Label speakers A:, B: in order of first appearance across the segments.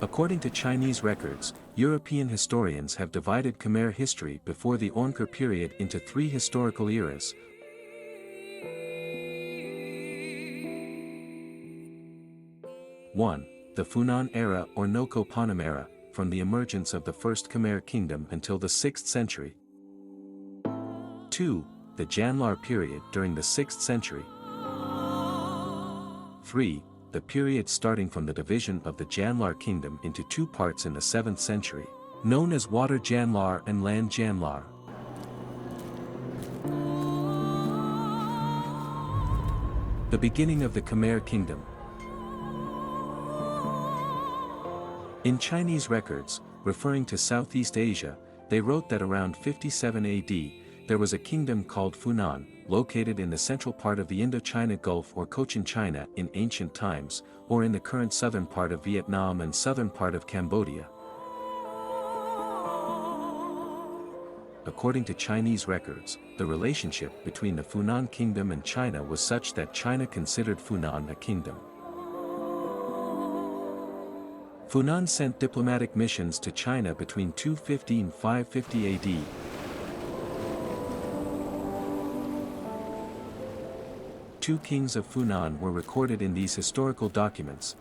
A: According to Chinese records, European historians have divided Khmer history before the Angkor period into three historical eras. One, the Funan era or Noko Panem era, from the emergence of the First Khmer Kingdom until the 6th century. 2, the Janlar period during the 6th century. 3, the period starting from the division of the Janlar kingdom into two parts in the 7th century, known as Water Janlar and Land Janlar. The beginning of the Khmer Kingdom. In Chinese records, referring to Southeast Asia, they wrote that around 57 AD, there was a kingdom called Funan, located in the central part of the Indochina Gulf or Cochin China in ancient times, or in the current southern part of Vietnam and southern part of Cambodia. According to Chinese records, the relationship between the Funan kingdom and China was such that China considered Funan a kingdom. Funan sent diplomatic missions to China between 250 and 550 AD. Two kings of Funan were recorded in these historical documents,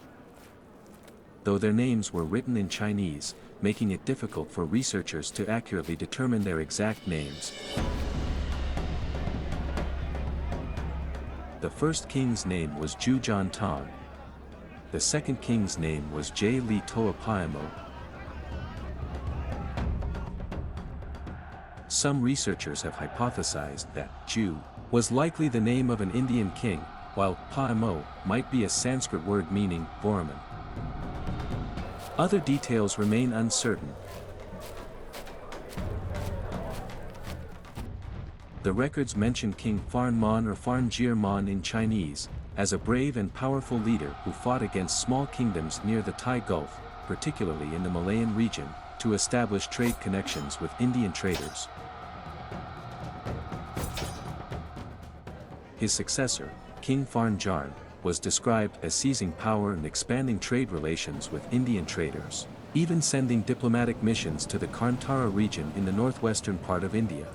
A: though their names were written in Chinese, making it difficult for researchers to accurately determine their exact names. The first king's name was Zhu Zhan Tang. The second king's name was J. Li Toa Paimo. Some researchers have hypothesized that Zhu was likely the name of an Indian king, while Paimo might be a Sanskrit word meaning Vorman. Other details remain uncertain. The records mention King Pharn Mon or Pharn Jir Mon in Chinese, as a brave and powerful leader who fought against small kingdoms near the Thai Gulf, particularly in the Malayan region, to establish trade connections with Indian traders. His successor, King Pharn Jarn, was described as seizing power and expanding trade relations with Indian traders, even sending diplomatic missions to the Kantara region in the northwestern part of India.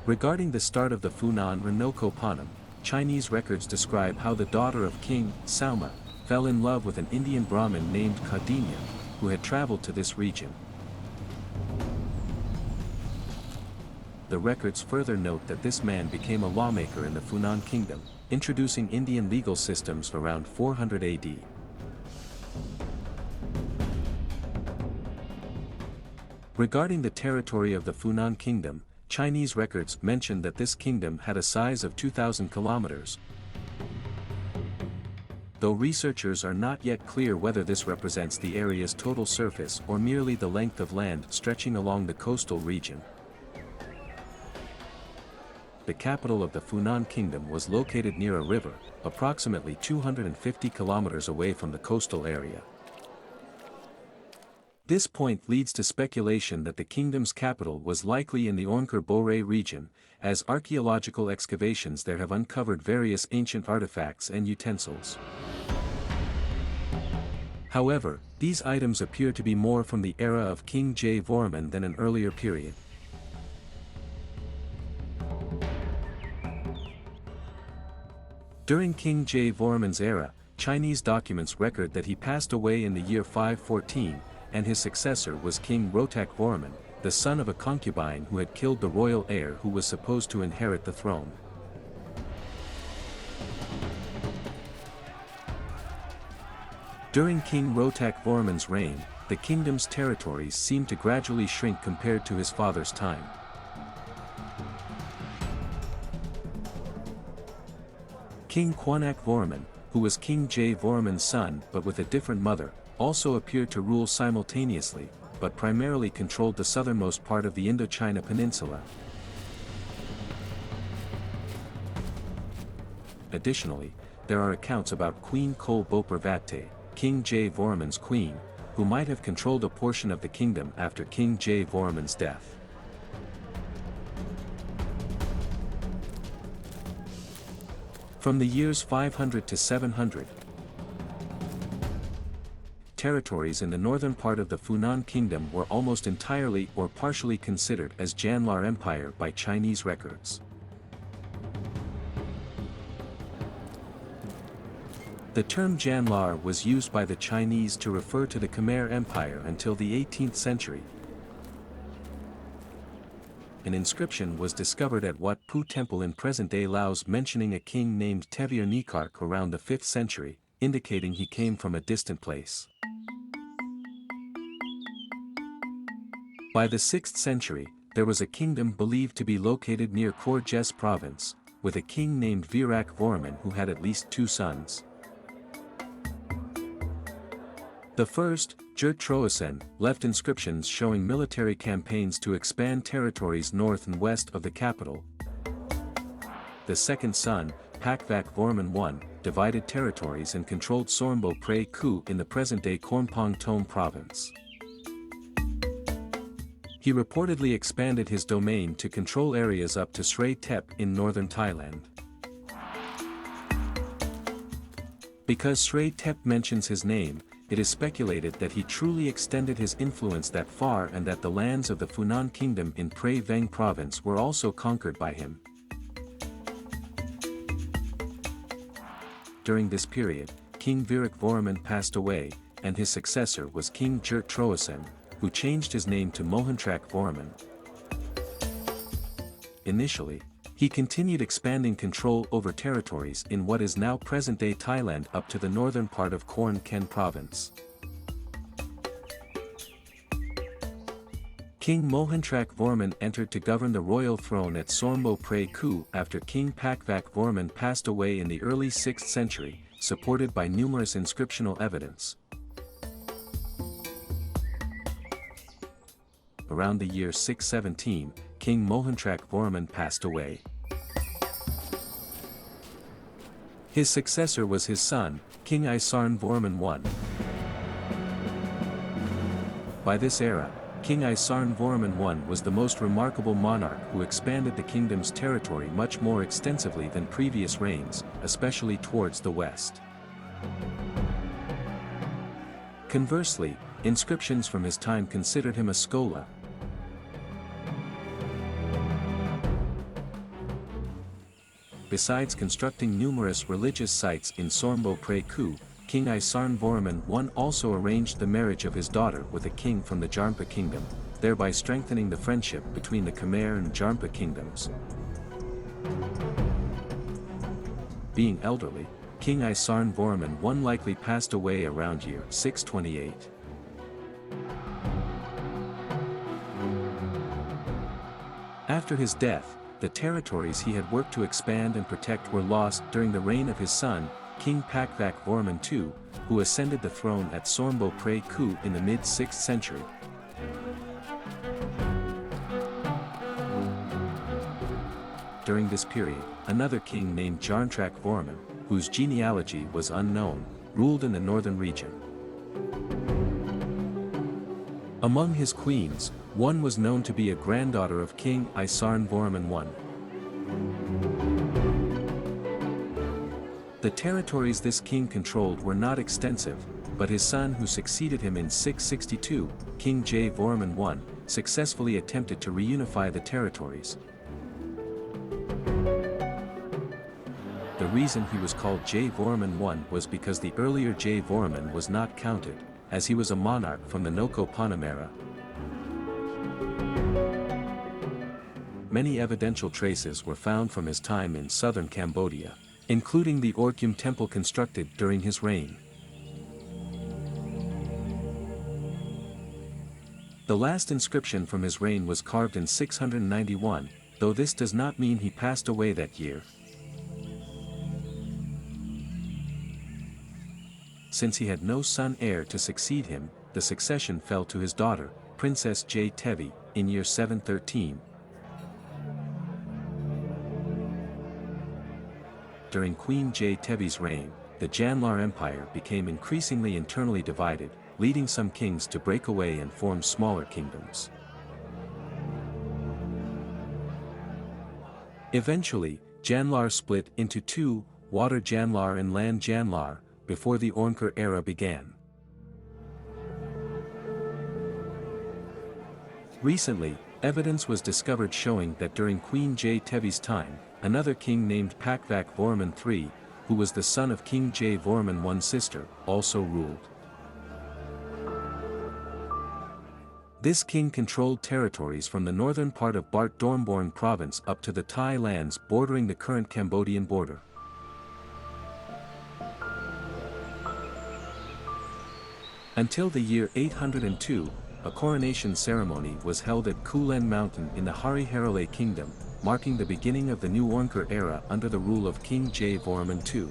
A: Regarding the start of the Funan or Noko Panem, Chinese records describe how the daughter of King Sauma fell in love with an Indian Brahmin named Kaudinya, who had traveled to this region. The records further note that this man became a lawmaker in the Funan kingdom, introducing Indian legal systems around 400 AD. Regarding the territory of the Funan kingdom, Chinese records mention that this kingdom had a size of 2,000 kilometers. Though researchers are not yet clear whether this represents the area's total surface or merely the length of land stretching along the coastal region. The capital of the Funan kingdom was located near a river, approximately 250 kilometers away from the coastal area. This point leads to speculation that the kingdom's capital was likely in the Angkor Boré region, as archaeological excavations there have uncovered various ancient artifacts and utensils. However, these items appear to be more from the era of King Jayavarman than an earlier period. During King Jayavarman's era, Chinese documents record that he passed away in the year 514, and his successor was King Rotak Varman, the son of a concubine who had killed the royal heir who was supposed to inherit the throne. During King Rotak Varman's reign, the kingdom's territories seemed to gradually shrink compared to his father's time. King Kwanak Varman, who was King Jayavarman's son but with a different mother, also appeared to rule simultaneously, but primarily controlled the southernmost part of the Indochina peninsula. Additionally, there are accounts about Queen Kol Boparvate, King Jayavarman's queen, who might have controlled a portion of the kingdom after King Jayavarman's death. From the years 500 to 700, territories in the northern part of the Funan kingdom were almost entirely or partially considered as Khmer Empire by Chinese records. The term Janlar was used by the Chinese to refer to the Khmer Empire until the 18th century. An inscription was discovered at Wat Pu Temple in present-day Laos mentioning a king named Tevir Nikark around the 5th century, indicating he came from a distant place. By the 6th century, there was a kingdom believed to be located near Khor Jes province, with a king named Virak Vorman who had at least 2 sons. The first, Jurt Troasen, left inscriptions showing military campaigns to expand territories north and west of the capital. The second son, Pakvak Vorman I, divided territories and controlled Sormbo Prey Ku in the present-day Kormpong Tom province. He reportedly expanded his domain to control areas up to Srey Tep in northern Thailand. Because Srey Tep mentions his name, it is speculated that he truly extended his influence that far and that the lands of the Funan kingdom in Prey Veng province were also conquered by him. During this period, King Virak Vorman passed away, and his successor was King Jurt Troasen, who changed his name to Mohantrak Vorman. Initially, he continued expanding control over territories in what is now present-day Thailand up to the northern part of Khon Ken province. King Mohantrak Vorman entered to govern the royal throne at Sormbo Prey Ku after King Pakvak Vorman passed away in the early 6th century, supported by numerous inscriptional evidence. Around the year 617, King Mohantrak Vorman passed away. His successor was his son, King Isanvarman I. By this era, King Isanvarman I was the most remarkable monarch who expanded the kingdom's territory much more extensively than previous reigns, especially towards the west. Conversely, inscriptions from his time considered him a Skola. Besides constructing numerous religious sites in Sormbo Prey Ku, King Isanvarman I also arranged the marriage of his daughter with a king from the Jarmpa kingdom, thereby strengthening the friendship between the Khmer and Jarmpa kingdoms. Being elderly, King Isanvarman I likely passed away around year 628. After his death, the territories he had worked to expand and protect were lost during the reign of his son, King Pakvak Vorman II, who ascended the throne at Sormbo Prey Ku in the mid-6th century. During this period, another king named Jarntrak Vorman, whose genealogy was unknown, ruled in the northern region. Among his queens, one was known to be a granddaughter of King Isanvarman I. The territories this king controlled were not extensive, but his son who succeeded him in 662, King J. Vorman I, successfully attempted to reunify the territories. The reason he was called J. Vorman I was because the earlier J. Vorman was not counted, as he was a monarch from the Noko Panam era. Many evidential traces were found from his time in southern Cambodia, including the Orkyum temple constructed during his reign. The last inscription from his reign was carved in 691, though this does not mean he passed away that year. Since he had no son heir to succeed him, the succession fell to his daughter, Princess J. Tevi, in year 713. During Queen J. Tevi's reign, the Janlar Empire became increasingly internally divided, leading some kings to break away and form smaller kingdoms. Eventually, Janlar split into two, water Janlar and land Janlar, before the Angkor era began. Recently, evidence was discovered showing that during Queen Tevi's time, another king named Pakvak Vorman III, who was the son of King Vorman I's sister, also ruled. This king controlled territories from the northern part of Bart Dormborn province up to the Thai lands bordering the current Cambodian border. Until the year 802, a coronation ceremony was held at Kulen Mountain in the Hariharale Kingdom, marking the beginning of the new Angkor era under the rule of King Vorman II.